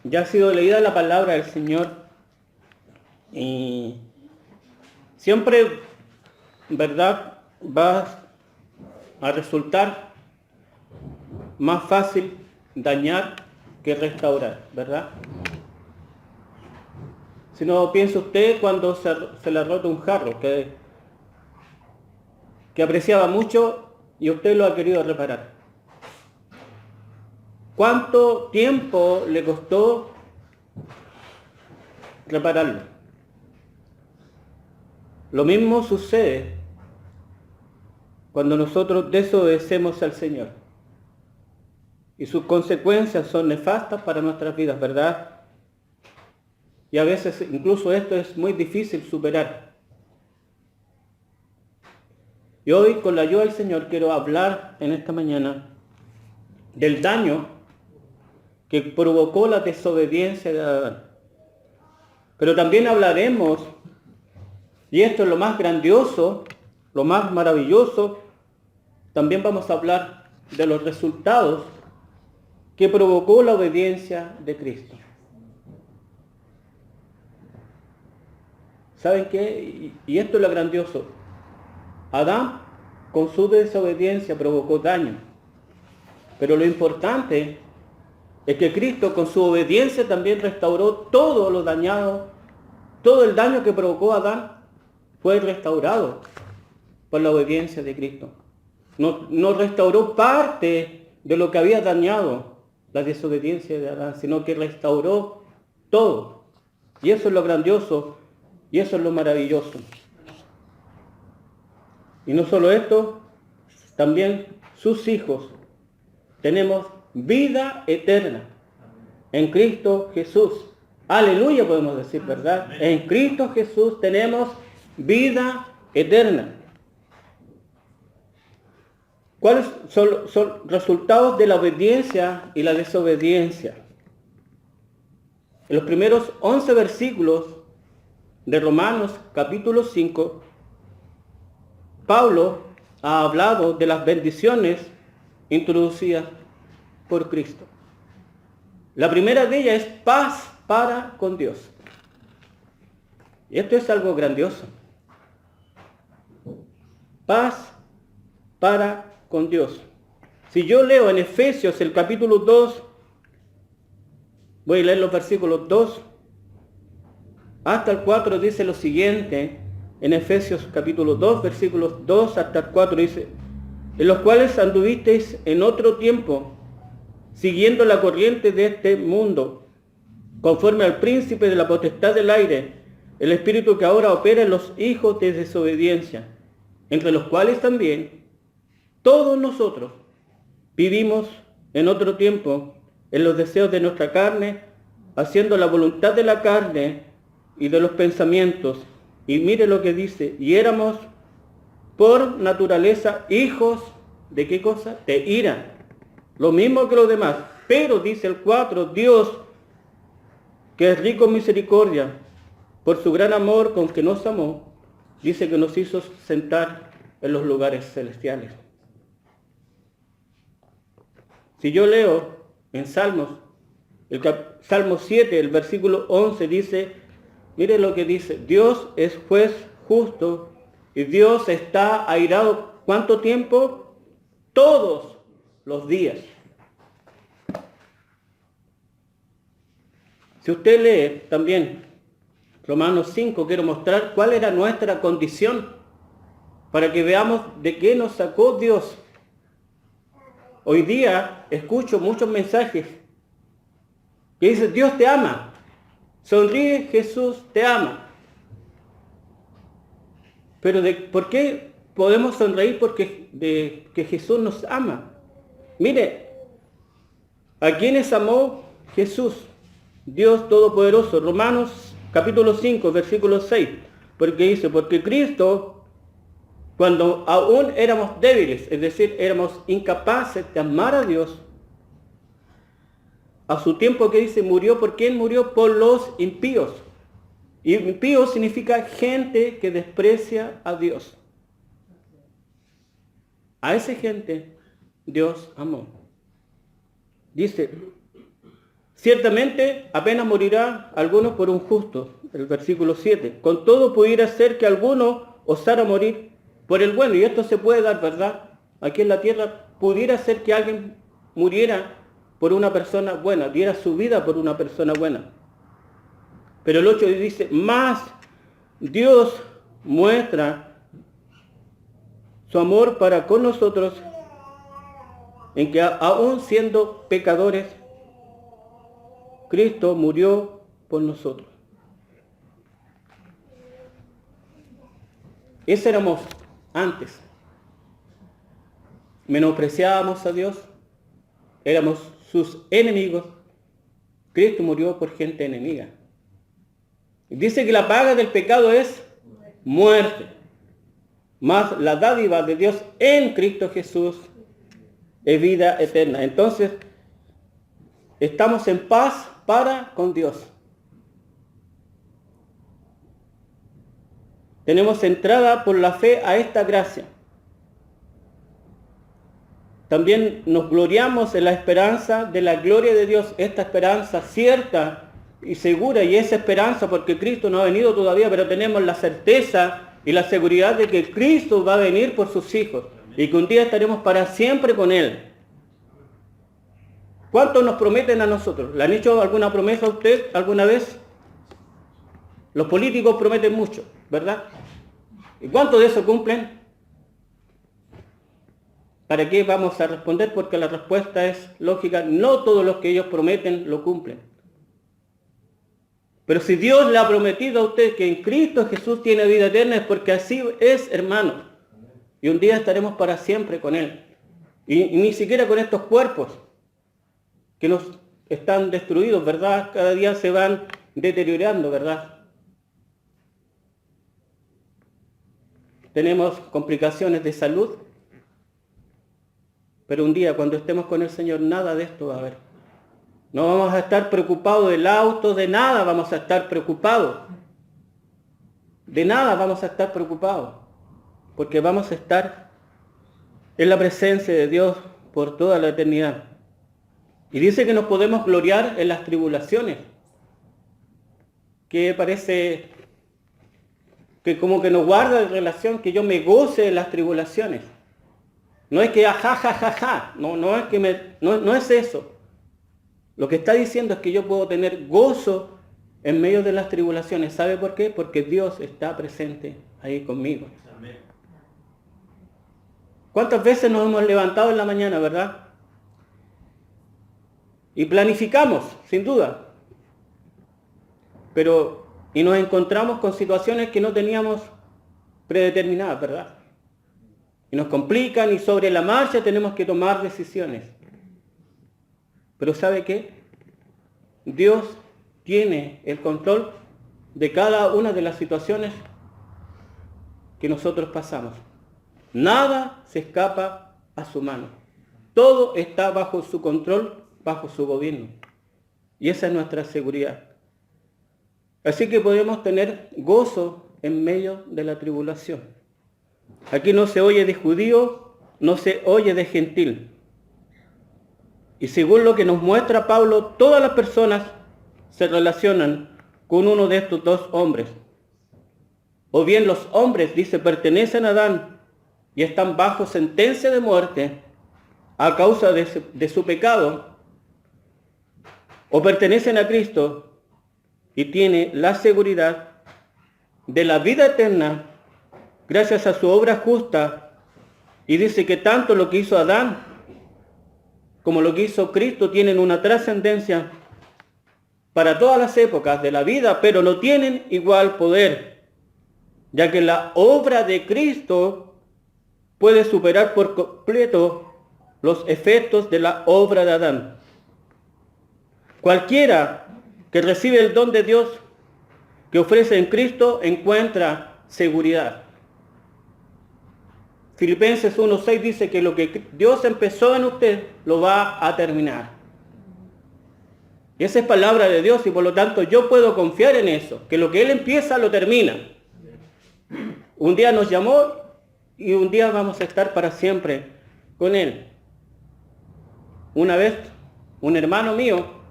Ya ha sido leída la palabra del Señor y siempre, ¿verdad?, va a resultar más fácil dañar que restaurar, ¿verdad? Si no, piensa usted cuando se le ha roto un jarro que apreciaba mucho y usted lo ha querido reparar. ¿Cuánto tiempo le costó repararlo? Lo mismo sucede cuando nosotros desobedecemos al Señor. Y sus consecuencias son nefastas para nuestras vidas, ¿verdad? Y a veces incluso esto es muy difícil superar. Y hoy, con la ayuda del Señor, quiero hablar en esta mañana del daño que provocó la desobediencia de Adán. Pero también hablaremos, y esto es lo más grandioso, lo más maravilloso, también vamos a hablar de los resultados que provocó la obediencia de Cristo. ¿Saben qué? Y esto es lo grandioso. Adán, con su desobediencia, provocó daño. Pero lo importante es que Cristo, con su obediencia, también restauró todo lo dañado. Todo el daño que provocó Adán fue restaurado por la obediencia de Cristo. No restauró parte de lo que había dañado la desobediencia de Adán, sino que restauró todo. Y eso es lo grandioso y eso es lo maravilloso. Y no solo esto, también sus hijos tenemos vida eterna en Cristo Jesús. Aleluya, podemos decir, ¿verdad? En Cristo Jesús tenemos vida eterna. ¿Cuáles son resultados de la obediencia y la desobediencia? En los primeros 11 versículos de Romanos capítulo 5, Pablo ha hablado de las bendiciones introducidas por Cristo. La primera de ellas es paz para con Dios. Y esto es algo grandioso. Paz para con Dios. Si yo leo en Efesios el capítulo 2, voy a leer los versículos 2 hasta el 4, dice lo siguiente. En Efesios capítulo 2, versículos 2 hasta el 4 dice: en los cuales anduvisteis en otro tiempo, siguiendo la corriente de este mundo, conforme al príncipe de la potestad del aire, el espíritu que ahora opera en los hijos de desobediencia, entre los cuales también todos nosotros vivimos en otro tiempo en los deseos de nuestra carne, haciendo la voluntad de la carne y de los pensamientos. Y mire lo que dice: y éramos por naturaleza hijos de ¿qué cosa? De ira. Lo mismo que los demás. Pero dice el 4, Dios, que es rico en misericordia, por su gran amor con que nos amó, dice que nos hizo sentar en los lugares celestiales. Si yo leo en Salmos, Salmo 7, el versículo 11 dice, mire lo que dice: Dios es juez justo y Dios está airado. ¿Cuánto tiempo? Todos los días. Si usted lee también Romanos 5, quiero mostrar cuál era nuestra condición para que veamos de qué nos sacó Dios. Hoy día escucho muchos mensajes que dicen: Dios te ama, sonríe, Jesús te ama. Pero ¿por qué podemos sonreír? Porque que Jesús nos ama. Mire, ¿a quiénes amó Jesús? Dios Todopoderoso. Romanos capítulo 5, versículo 6. Porque dice: porque Cristo, cuando aún éramos débiles, es decir, éramos incapaces de amar a Dios, a su tiempo, que dice, murió. ¿Por quién murió? Por los impíos. Y impío significa gente que desprecia a Dios. A esa gente Dios amó. Dice, Ciertamente apenas morirá algunos por un justo, el versículo 7. Con todo pudiera ser que alguno osara morir por el bueno, y esto se puede dar, ¿verdad? Aquí en la tierra pudiera ser que alguien muriera por una persona buena, diera su vida por una persona buena. Pero el 8 dice, más Dios muestra su amor para con nosotros en que aún siendo pecadores, Cristo murió por nosotros. Eso éramos antes. Menospreciábamos a Dios, éramos sus enemigos. Cristo murió por gente enemiga. Dice que la paga del pecado es muerte. Mas la dádiva de Dios en Cristo Jesús es vida eterna. Entonces, estamos en paz para con Dios. Tenemos entrada por la fe a esta gracia. También nos gloriamos en la esperanza de la gloria de Dios, esta esperanza cierta y segura, y esa esperanza porque Cristo no ha venido todavía, pero tenemos la certeza y la seguridad de que Cristo va a venir por sus hijos y que un día estaremos para siempre con Él. ¿Cuántos nos prometen a nosotros? ¿Le han hecho alguna promesa a usted alguna vez? Los políticos prometen mucho, ¿verdad? ¿Y cuánto de eso cumplen? ¿Para qué vamos a responder? Porque la respuesta es lógica. No todos los que ellos prometen lo cumplen. Pero si Dios le ha prometido a usted que en Cristo Jesús tiene vida eterna, es porque así es, hermano. Y un día estaremos para siempre con Él. Y ni siquiera con estos cuerpos que nos están destruidos, ¿verdad? Cada día se van deteriorando, ¿verdad? Tenemos complicaciones de salud, pero un día cuando estemos con el Señor nada de esto va a haber. No vamos a estar preocupados del auto, de nada vamos a estar preocupados. De nada vamos a estar preocupados, porque vamos a estar en la presencia de Dios por toda la eternidad. Y dice que nos podemos gloriar en las tribulaciones, que parece que como que nos guarda de relación, que yo me goce en las tribulaciones. No es que ja, no es que no es eso. Lo que está diciendo es que yo puedo tener gozo en medio de las tribulaciones. ¿Sabe por qué? Porque Dios está presente ahí conmigo. Amén. ¿Cuántas veces nos hemos levantado en la mañana, verdad? Y planificamos, sin duda. Y nos encontramos con situaciones que no teníamos predeterminadas, ¿verdad? Y nos complican y sobre la marcha tenemos que tomar decisiones. Pero ¿sabe qué? Dios tiene el control de cada una de las situaciones que nosotros pasamos. Nada se escapa a su mano. Todo está bajo su control, bajo su gobierno. Y esa es nuestra seguridad. Así que podemos tener gozo en medio de la tribulación. Aquí no se oye de judío, no se oye de gentil. Y según lo que nos muestra Pablo, todas las personas se relacionan con uno de estos dos hombres. O bien los hombres, dice, pertenecen a Adán y están bajo sentencia de muerte a causa de su pecado. O pertenecen a Cristo y tiene la seguridad de la vida eterna gracias a su obra justa. Y dice que tanto lo que hizo Adán como lo que hizo Cristo tienen una trascendencia para todas las épocas de la vida, pero no tienen igual poder, ya que la obra de Cristo puede superar por completo los efectos de la obra de Adán. Cualquiera que recibe el don de Dios que ofrece en Cristo encuentra seguridad. Filipenses 1:6 dice que lo que Dios empezó en usted lo va a terminar. Y esa es palabra de Dios y por lo tanto yo puedo confiar en eso, que lo que Él empieza lo termina. Un día nos llamó y un día vamos a estar para siempre con Él. Una vez un hermano mío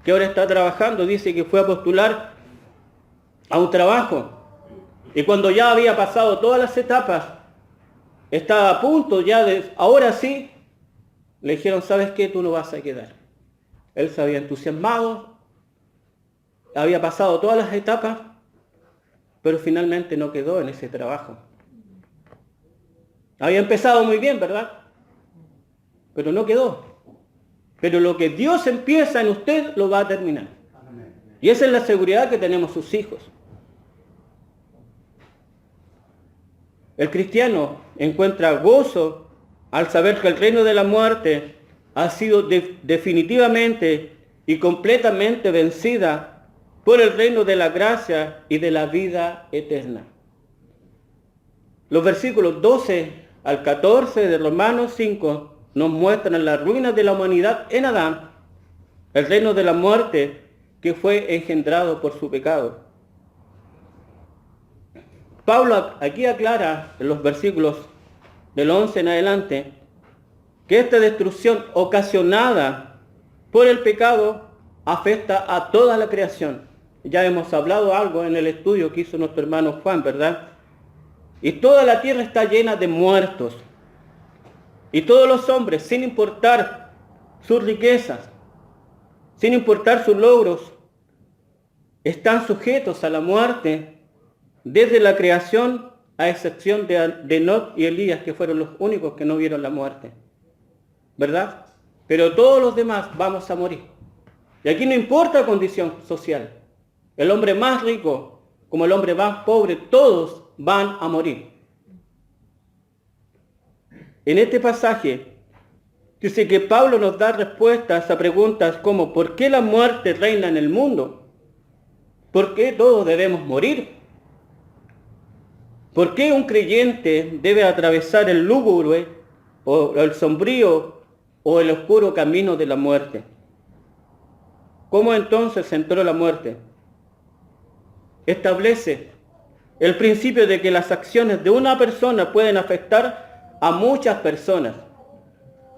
que ahora está trabajando, dice que fue a postular a un trabajo. Y cuando ya había pasado todas las etapas, estaba a punto ya de, ahora sí, le dijeron, ¿sabes qué? Tú no vas a quedar. Él se había entusiasmado, había pasado todas las etapas, pero finalmente no quedó en ese trabajo. Había empezado muy bien, ¿verdad? Pero no quedó. Pero lo que Dios empieza en usted, lo va a terminar. Y esa es la seguridad que tenemos sus hijos. El cristiano encuentra gozo al saber que el reino de la muerte ha sido definitivamente y completamente vencida por el reino de la gracia y de la vida eterna. Los versículos 12 al 14 de Romanos 5 nos muestran las ruinas de la humanidad en Adán, el reino de la muerte que fue engendrado por su pecado. Pablo aquí aclara en los versículos del 11 en adelante que esta destrucción ocasionada por el pecado afecta a toda la creación. Ya hemos hablado algo en el estudio que hizo nuestro hermano Juan, ¿verdad? Y toda la tierra está llena de muertos. Y todos los hombres, sin importar sus riquezas, sin importar sus logros, están sujetos a la muerte desde la creación, a excepción de Enoc y Elías, que fueron los únicos que no vieron la muerte. ¿Verdad? Pero todos los demás vamos a morir. Y aquí no importa condición social. El hombre más rico como el hombre más pobre, todos van a morir. En este pasaje dice que Pablo nos da respuestas a preguntas como ¿por qué la muerte reina en el mundo? ¿Por qué todos debemos morir? ¿Por qué un creyente debe atravesar el lúgubre o el sombrío o el oscuro camino de la muerte? ¿Cómo entonces entró la muerte? Establece el principio de que las acciones de una persona pueden afectar a muchas personas.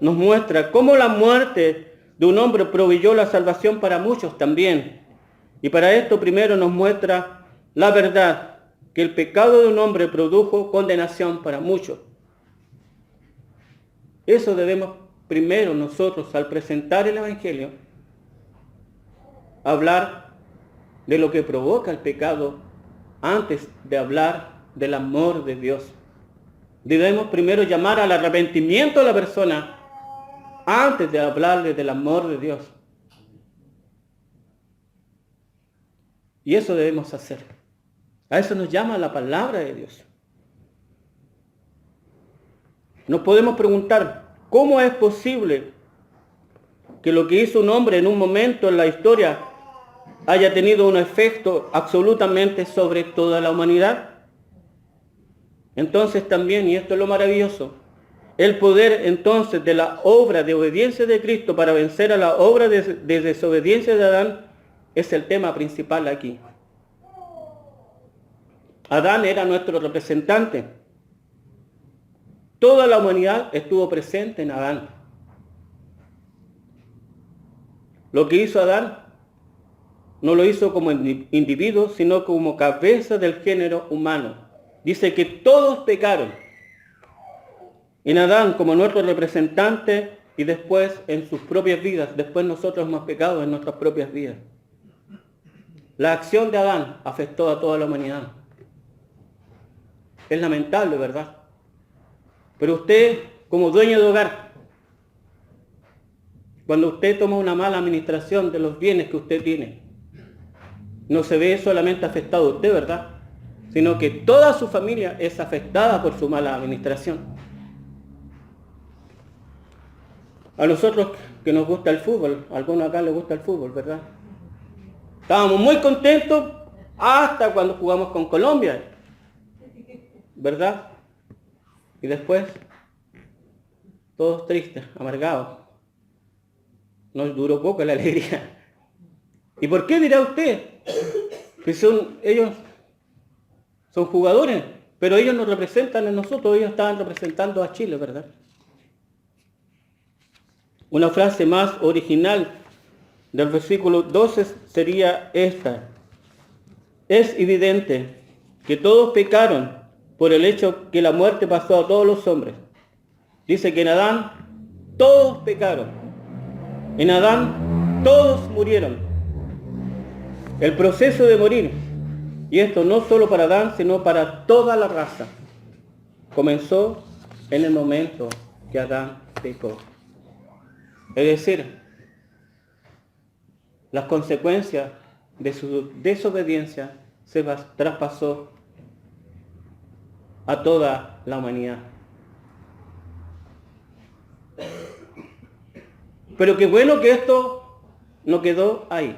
Nos muestra cómo la muerte de un hombre proveyó la salvación para muchos también. Y para esto primero nos muestra la verdad, que el pecado de un hombre produjo condenación para muchos. Eso debemos primero nosotros, al presentar el Evangelio, hablar de lo que provoca el pecado antes de hablar del amor de Dios. Debemos primero llamar al arrepentimiento a la persona antes de hablarle del amor de Dios. Y eso debemos hacer. A eso nos llama la palabra de Dios. Nos podemos preguntar, ¿cómo es posible que lo que hizo un hombre en un momento en la historia haya tenido un efecto absolutamente sobre toda la humanidad? Entonces también, y esto es lo maravilloso, el poder entonces de la obra de obediencia de Cristo para vencer a la obra de desobediencia de Adán es el tema principal aquí. Adán era nuestro representante. Toda la humanidad estuvo presente en Adán. Lo que hizo Adán no lo hizo como individuo, sino como cabeza del género humano. Dice que todos pecaron. En Adán como nuestro representante y después en sus propias vidas. Después nosotros hemos pecado en nuestras propias vidas. La acción de Adán afectó a toda la humanidad. Es lamentable, ¿verdad? Pero usted, como dueño de hogar, cuando usted toma una mala administración de los bienes que usted tiene, no se ve solamente afectado usted, ¿verdad? Sino que toda su familia es afectada por su mala administración. A nosotros que nos gusta el fútbol, a algunos acá les gusta el fútbol, ¿verdad? Estábamos muy contentos hasta cuando jugamos con Colombia, ¿verdad? Y después, todos tristes, amargados. Nos duró poco la alegría. ¿Y por qué dirá usted? Que ellos son jugadores, pero ellos nos representan a nosotros, ellos estaban representando a Chile, ¿verdad? Una frase más original del versículo 12 sería esta. Es evidente que todos pecaron por el hecho que la muerte pasó a todos los hombres. Dice que en Adán todos pecaron. En Adán todos murieron. El proceso de morir, y esto no solo para Adán, sino para toda la raza, comenzó en el momento que Adán pecó. Es decir, las consecuencias de su desobediencia se traspasó a toda la humanidad. Pero qué bueno que esto no quedó ahí.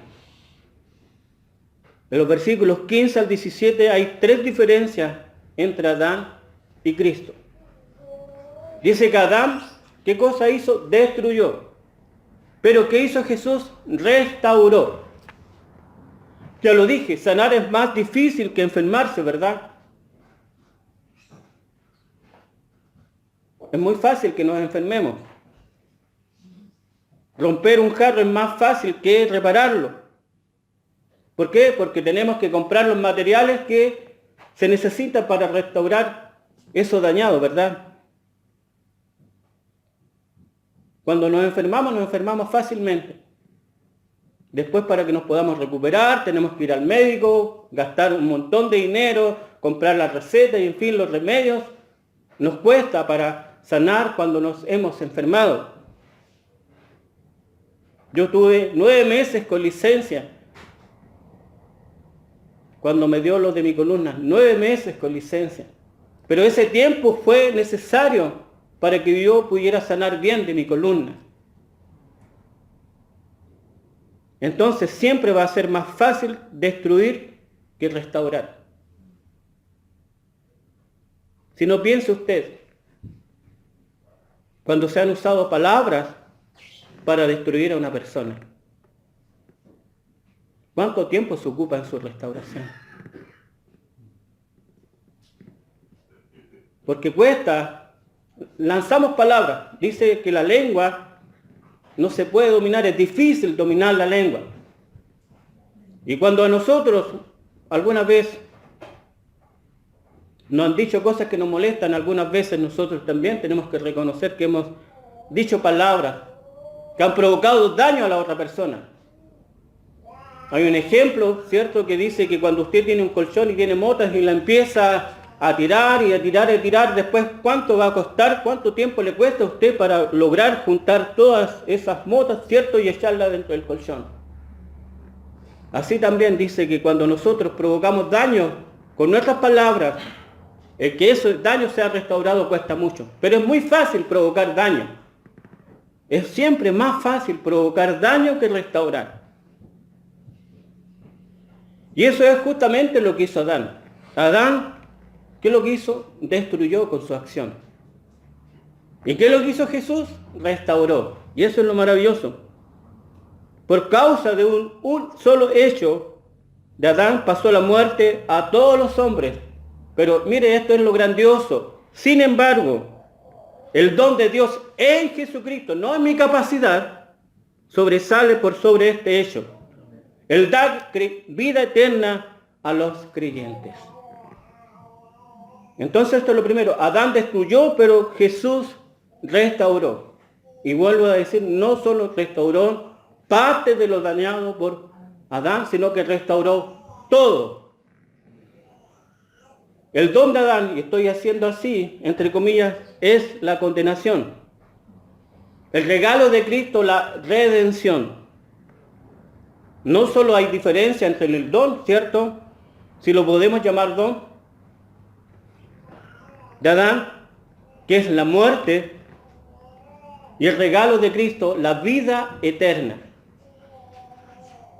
En los versículos 15 al 17 hay 3 diferencias entre Adán y Cristo. Dice que Adán, ¿qué cosa hizo? Destruyó. Pero ¿qué hizo Jesús? Restauró. Ya lo dije, sanar es más difícil que enfermarse, ¿verdad? Es muy fácil que nos enfermemos. Romper un jarro es más fácil que repararlo. ¿Por qué? Porque tenemos que comprar los materiales que se necesitan para restaurar eso dañado, ¿verdad? Cuando nos enfermamos fácilmente. Después, para que nos podamos recuperar, tenemos que ir al médico, gastar un montón de dinero, comprar la receta y en fin, los remedios. Nos cuesta para sanar cuando nos hemos enfermado. Yo tuve 9 meses con licencia cuando me dio lo de mi columna. 9 meses con licencia. Pero ese tiempo fue necesario para que yo pudiera sanar bien de mi columna. Entonces siempre va a ser más fácil destruir que restaurar. Si no, piense usted, cuando se han usado palabras para destruir a una persona, ¿cuánto tiempo se ocupa en su restauración? Porque cuesta, lanzamos palabras, dice que la lengua no se puede dominar, es difícil dominar la lengua. Y cuando a nosotros alguna vez nos han dicho cosas que nos molestan, algunas veces nosotros también tenemos que reconocer que hemos dicho palabras que han provocado daño a la otra persona. Hay un ejemplo, ¿cierto?, que dice que cuando usted tiene un colchón y tiene motas y la empieza a tirar y a tirar y a tirar, después ¿cuánto va a costar? ¿Cuánto tiempo le cuesta a usted para lograr juntar todas esas motas, ¿cierto?, y echarlas dentro del colchón? Así también dice que cuando nosotros provocamos daño con nuestras palabras, el que ese daño sea restaurado cuesta mucho. Pero es muy fácil provocar daño. Es siempre más fácil provocar daño que restaurar. Y eso es justamente lo que hizo Adán. Adán, ¿qué es lo que hizo? Destruyó con su acción. ¿Y qué es lo que hizo Jesús? Restauró. Y eso es lo maravilloso. Por causa de un solo hecho de Adán pasó la muerte a todos los hombres. Pero mire, esto es lo grandioso. Sin embargo, el don de Dios en Jesucristo, no en mi capacidad, sobresale por sobre este hecho. El dar vida eterna a los creyentes. Entonces esto es lo primero. Adán destruyó, pero Jesús restauró. Y vuelvo a decir, no solo restauró parte de lo dañado por Adán, sino que restauró todo. El don de Adán, y estoy haciendo así, entre comillas, es la condenación. El regalo de Cristo, la redención. No solo hay diferencia entre el don, ¿cierto?, si lo podemos llamar don, de Adán, que es la muerte, y el regalo de Cristo, la vida eterna.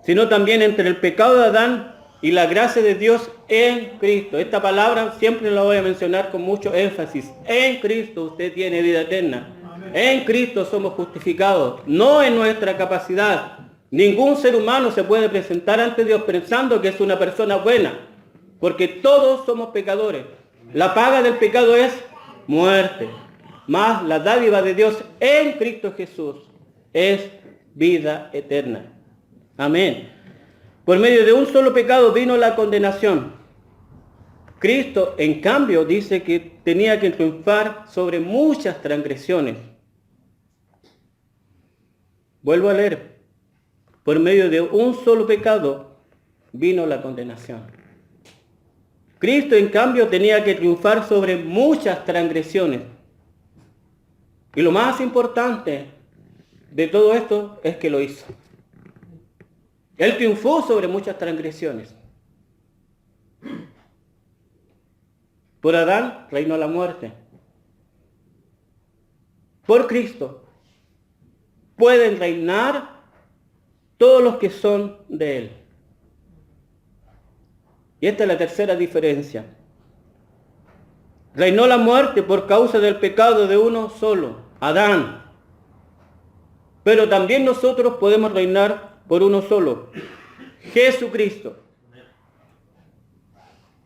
Sino también entre el pecado de Adán y la gracia de Dios en Cristo. Esta palabra siempre la voy a mencionar con mucho énfasis. En Cristo usted tiene vida eterna. En Cristo somos justificados, no en nuestra capacidad. Ningún ser humano se puede presentar ante Dios pensando que es una persona buena, porque todos somos pecadores. La paga del pecado es muerte, mas la dádiva de Dios en Cristo Jesús es vida eterna. Amén. Por medio de un solo pecado vino la condenación. Cristo, en cambio, dice que tenía que triunfar sobre muchas transgresiones. Vuelvo a leer. Por medio de un solo pecado vino la condenación. Cristo, en cambio, tenía que triunfar sobre muchas transgresiones. Y lo más importante de todo esto es que lo hizo. Él triunfó sobre muchas transgresiones. Por Adán reinó la muerte. Por Cristo pueden reinar todos los que son de Él. Y esta es la tercera diferencia. Reinó la muerte por causa del pecado de uno solo, Adán. Pero también nosotros podemos reinar por uno solo, Jesucristo.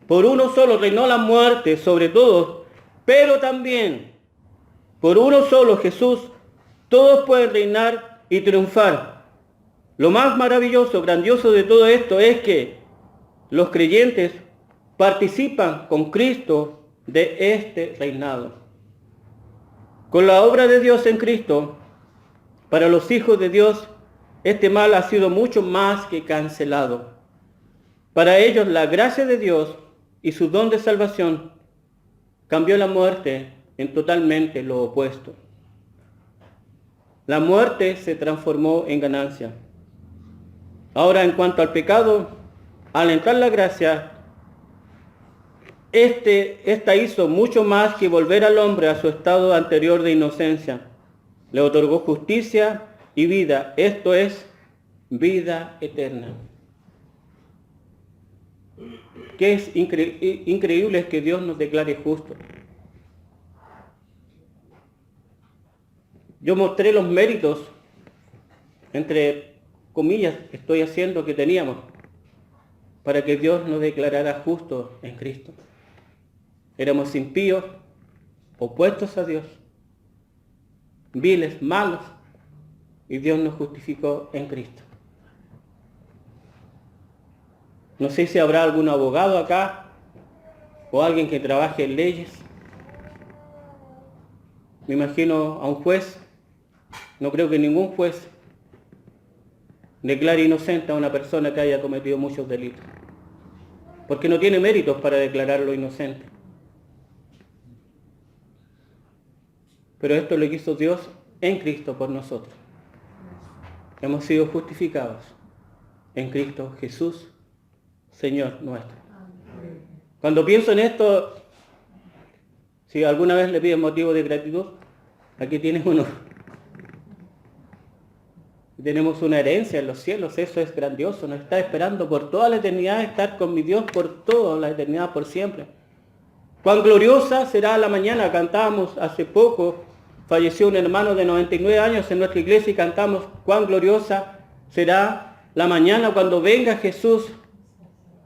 Por uno solo reinó la muerte sobre todos, pero también por uno solo, Jesús, todos pueden reinar y triunfar. Lo más maravilloso, grandioso de todo esto es que los creyentes participan con Cristo de este reinado. Con la obra de Dios en Cristo, para los hijos de Dios, este mal ha sido mucho más que cancelado. Para ellos, la gracia de Dios y su don de salvación cambió la muerte en totalmente lo opuesto. La muerte se transformó en ganancia. Ahora, en cuanto al pecado, al entrar la gracia, esta hizo mucho más que volver al hombre a su estado anterior de inocencia. Le otorgó justicia y vida, esto es, vida eterna. Qué es increíble es que Dios nos declare justos. Yo mostré los méritos, entre comillas, estoy haciendo que teníamos, para que Dios nos declarara justos en Cristo. Éramos impíos, opuestos a Dios, viles, malos, y Dios nos justificó en Cristo. No sé si habrá algún abogado acá, o alguien que trabaje en leyes. Me imagino a un juez. No creo que ningún juez declare inocente a una persona que haya cometido muchos delitos, porque no tiene méritos para declararlo inocente. Pero esto lo hizo Dios en Cristo por nosotros. Hemos sido justificados en Cristo Jesús, Señor nuestro. Cuando pienso en esto, si alguna vez le piden motivo de gratitud, aquí tienes uno. Tenemos una herencia en los cielos, eso es grandioso, nos está esperando por toda la eternidad, estar con mi Dios por toda la eternidad, por siempre. Cuán gloriosa será la mañana, cantábamos hace poco, falleció un hermano de 99 años en nuestra iglesia y cantamos, cuán gloriosa será la mañana cuando venga Jesús,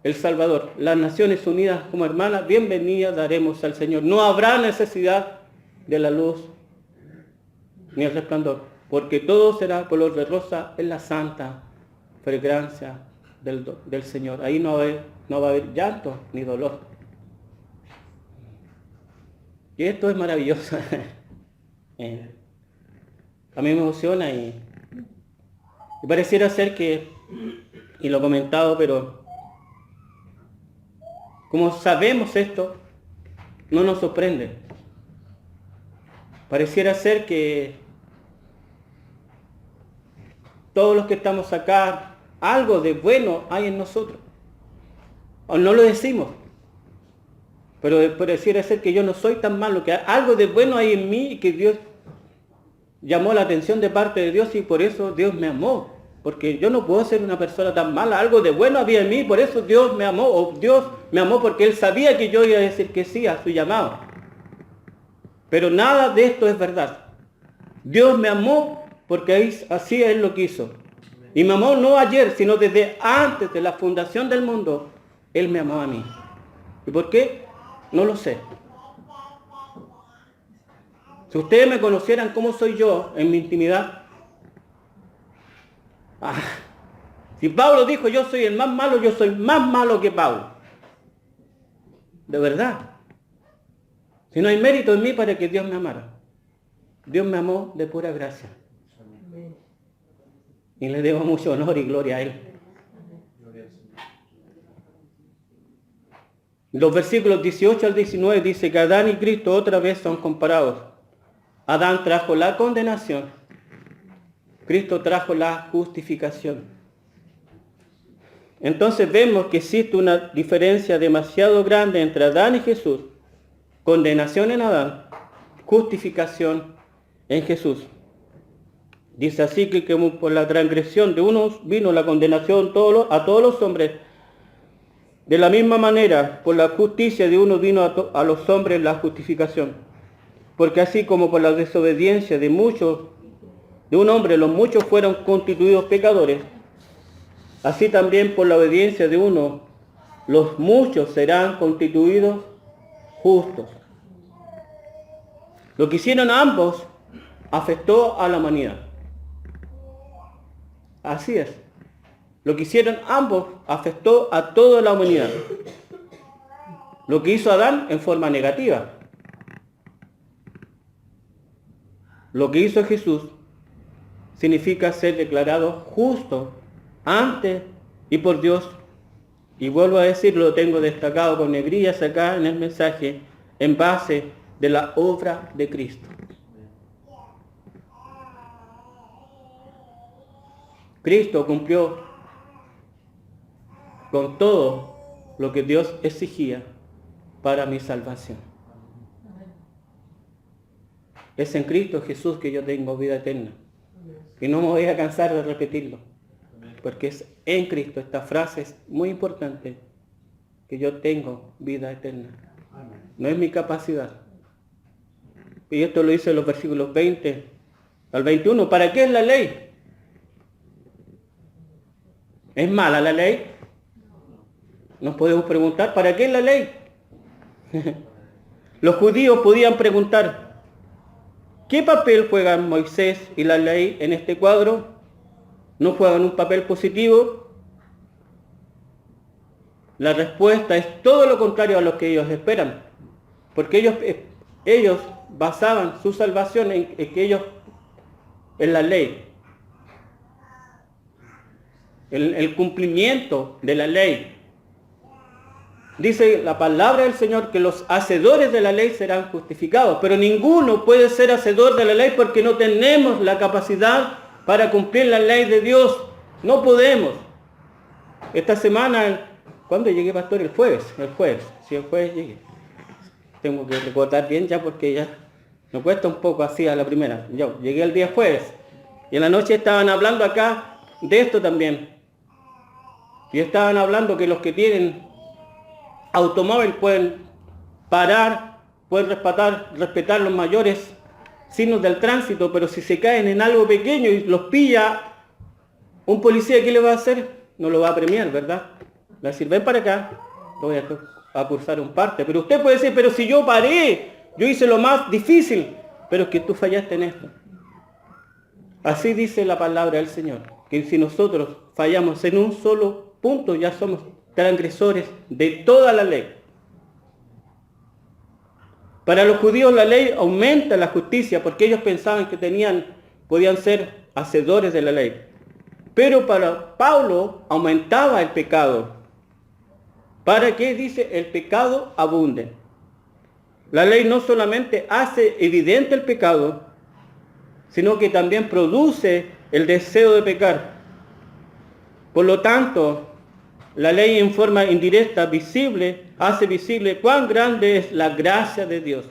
el Salvador. Las Naciones Unidas como hermanas, bienvenida daremos al Señor. No habrá necesidad de la luz ni el resplandor, porque todo será color de rosa en la santa fragancia del Señor. Ahí no va a haber llanto ni dolor. Y esto es maravilloso. A mí me emociona y pareciera ser que, y lo he comentado, pero como sabemos esto, no nos sorprende. Pareciera ser que todos los que estamos acá, algo de bueno hay en nosotros. O no lo decimos. Pero pareciera ser que yo no soy tan malo, que algo de bueno hay en mí y que Dios llamó la atención de parte de Dios y por eso Dios me amó. Porque yo no puedo ser una persona tan mala, algo de bueno había en mí, por eso Dios me amó. O Dios me amó porque Él sabía que yo iba a decir que sí a su llamado. Pero nada de esto es verdad. Dios me amó porque así Él lo quiso. Y me amó no ayer, sino desde antes de la fundación del mundo. Él me amó a mí. ¿Y por qué? No lo sé. Si ustedes me conocieran cómo soy yo en mi intimidad, Si Pablo dijo, yo soy el más malo, yo soy más malo que Pablo. De verdad. Si no hay mérito en mí para que Dios me amara. Dios me amó de pura gracia. Y le debo mucho honor y gloria a Él. Los versículos 18 al 19 dice que Adán y Cristo otra vez son comparados. Adán trajo la condenación. Cristo trajo la justificación. Entonces vemos que existe una diferencia demasiado grande entre Adán y Jesús. Condenación en Adán, justificación en Jesús. Dice así que como por la transgresión de unos vino la condenación a todos los hombres, de la misma manera por la justicia de uno vino a los hombres la justificación. Porque así como por la desobediencia de un hombre los muchos fueron constituidos pecadores, así también por la obediencia de uno los muchos serán constituidos justos. Lo que hicieron ambos afectó a la humanidad. Así es. Lo que hicieron ambos afectó a toda la humanidad. Lo que hizo Adán en forma negativa. Lo que hizo Jesús significa ser declarado justo ante y por Dios. Y vuelvo a decir, lo tengo destacado con negrillas acá en el mensaje, en base de la obra de Cristo. Cristo cumplió con todo lo que Dios exigía para mi salvación. Es en Cristo Jesús que yo tengo vida eterna. Y no me voy a cansar de repetirlo. Porque es en Cristo, esta frase es muy importante, que yo tengo vida eterna. No es mi capacidad. Y esto lo dice en los versículos 20 al 21. ¿Para qué es la ley? ¿Es mala la ley? Nos podemos preguntar, ¿para qué es la ley? Los judíos podían preguntar, ¿qué papel juegan Moisés y la ley en este cuadro? ¿No juegan un papel positivo? La respuesta es todo lo contrario a lo que ellos esperan, porque ellos basaban su salvación en la ley, el cumplimiento de la ley. Dice la palabra del Señor que los hacedores de la ley serán justificados, pero ninguno puede ser hacedor de la ley porque no tenemos la capacidad para cumplir la ley de Dios. No podemos. Esta semana, ¿cuándo llegué, pastor? El jueves. Sí, el jueves llegué. Tengo que recordar bien ya porque ya me cuesta un poco así a la primera. Yo llegué el día jueves y en la noche estaban hablando acá de esto también. Y estaban hablando que los que tienen automóvil pueden parar, pueden respetar los mayores signos del tránsito, pero si se caen en algo pequeño y los pilla un policía, ¿qué le va a hacer? No lo va a premiar, ¿verdad? Le va a decir, ven para acá, lo voy a cursar un parte. Pero usted puede decir, pero si yo paré, yo hice lo más difícil, pero es que tú fallaste en esto. Así dice la palabra del Señor, que si nosotros fallamos en un solo punto, ya somos transgresores de toda la ley. Para los judíos la ley aumenta la justicia porque ellos pensaban que podían ser hacedores de la ley. Pero para Pablo aumentaba el pecado. ¿Para qué? Dice, el pecado abunde. La ley no solamente hace evidente el pecado, sino que también produce el deseo de pecar. Por lo tanto, la ley en forma indirecta, visible, hace visible cuán grande es la gracia de Dios.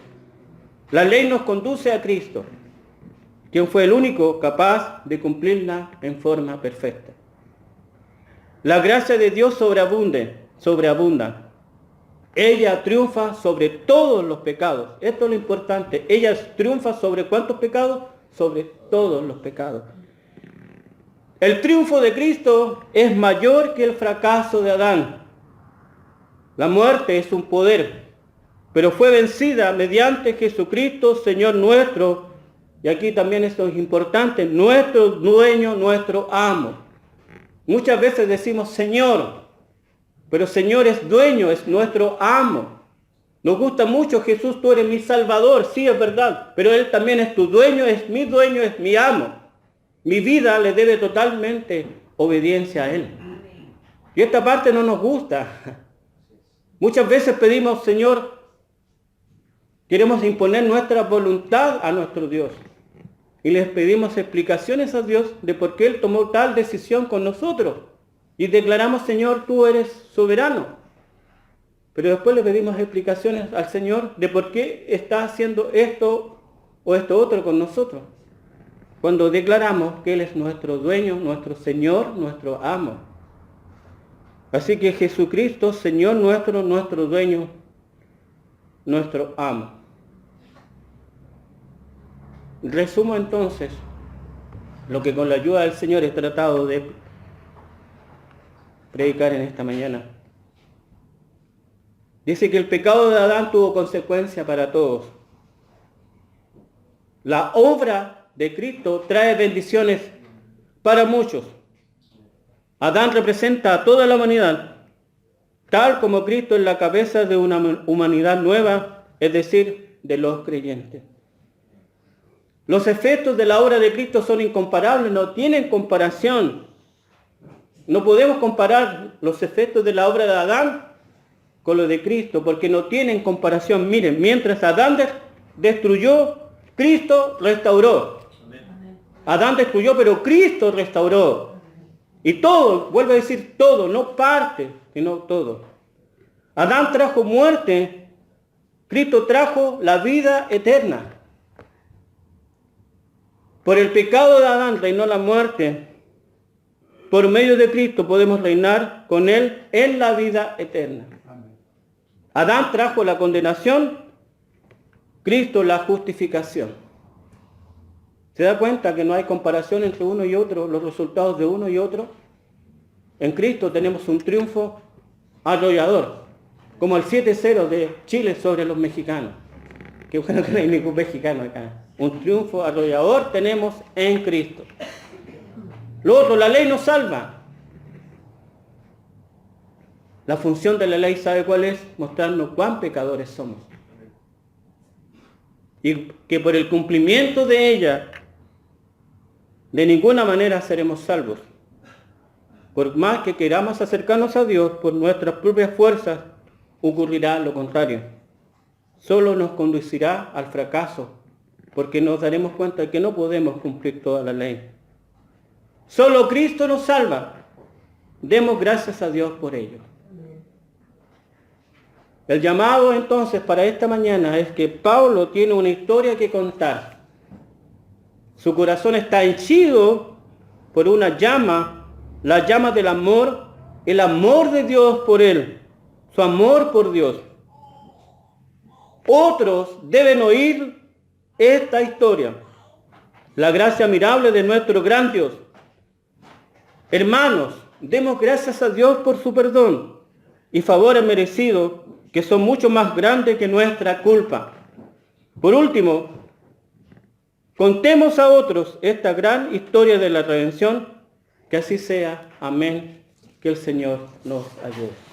La ley nos conduce a Cristo, quien fue el único capaz de cumplirla en forma perfecta. La gracia de Dios sobreabunda. Ella triunfa sobre todos los pecados. Esto es lo importante. Ella triunfa sobre ¿cuántos pecados? Sobre todos los pecados. El triunfo de Cristo es mayor que el fracaso de Adán. La muerte es un poder, pero fue vencida mediante Jesucristo, Señor nuestro, y aquí también esto es importante, nuestro dueño, nuestro amo. Muchas veces decimos Señor, pero Señor es dueño, es nuestro amo. Nos gusta mucho Jesús, tú eres mi Salvador, sí es verdad, pero Él también es tu dueño, es mi amo. Mi vida le debe totalmente obediencia a Él. Y esta parte no nos gusta. Muchas veces pedimos, Señor, queremos imponer nuestra voluntad a nuestro Dios. Y les pedimos explicaciones a Dios de por qué Él tomó tal decisión con nosotros. Y declaramos, Señor, tú eres soberano. Pero después le pedimos explicaciones al Señor de por qué está haciendo esto o esto otro con nosotros. Cuando declaramos que Él es nuestro dueño, nuestro Señor, nuestro amo. Así que Jesucristo, Señor nuestro, nuestro dueño, nuestro amo. Resumo entonces lo que con la ayuda del Señor he tratado de predicar en esta mañana. Dice que el pecado de Adán tuvo consecuencia para todos. La obra de Cristo trae bendiciones para muchos. Adán representa a toda la humanidad, tal como Cristo es la cabeza de una humanidad nueva, es decir, de los creyentes. Los efectos de la obra de Cristo son incomparables, no tienen comparación. No podemos comparar los efectos de la obra de Adán con lo de Cristo, porque no tienen comparación. Miren, mientras Adán destruyó, Cristo restauró. Adán destruyó, pero Cristo restauró. Y todo, vuelvo a decir todo, no parte, sino todo. Adán trajo muerte, Cristo trajo la vida eterna. Por el pecado de Adán reinó la muerte. Por medio de Cristo podemos reinar con Él en la vida eterna. Adán trajo la condenación, Cristo la justificación. ¿Se da cuenta que no hay comparación entre uno y otro, los resultados de uno y otro? En Cristo tenemos un triunfo arrollador, como el 7-0 de Chile sobre los mexicanos. Qué bueno que no hay ningún mexicano acá. Un triunfo arrollador tenemos en Cristo. Lo otro, la ley nos salva. La función de la ley, ¿sabe cuál es? Mostrarnos cuán pecadores somos. Y que por el cumplimiento de ella, de ninguna manera seremos salvos. Por más que queramos acercarnos a Dios por nuestras propias fuerzas, ocurrirá lo contrario. Solo nos conducirá al fracaso, porque nos daremos cuenta de que no podemos cumplir toda la ley. Solo Cristo nos salva. Demos gracias a Dios por ello. El llamado entonces para esta mañana es que Pablo tiene una historia que contar. Su corazón está henchido por una llama, la llama del amor, el amor de Dios por él, su amor por Dios. Otros deben oír esta historia, la gracia admirable de nuestro gran Dios. Hermanos, demos gracias a Dios por su perdón y favores merecidos que son mucho más grandes que nuestra culpa. Por último, contemos a otros esta gran historia de la redención, que así sea. Amén. Que el Señor nos ayude.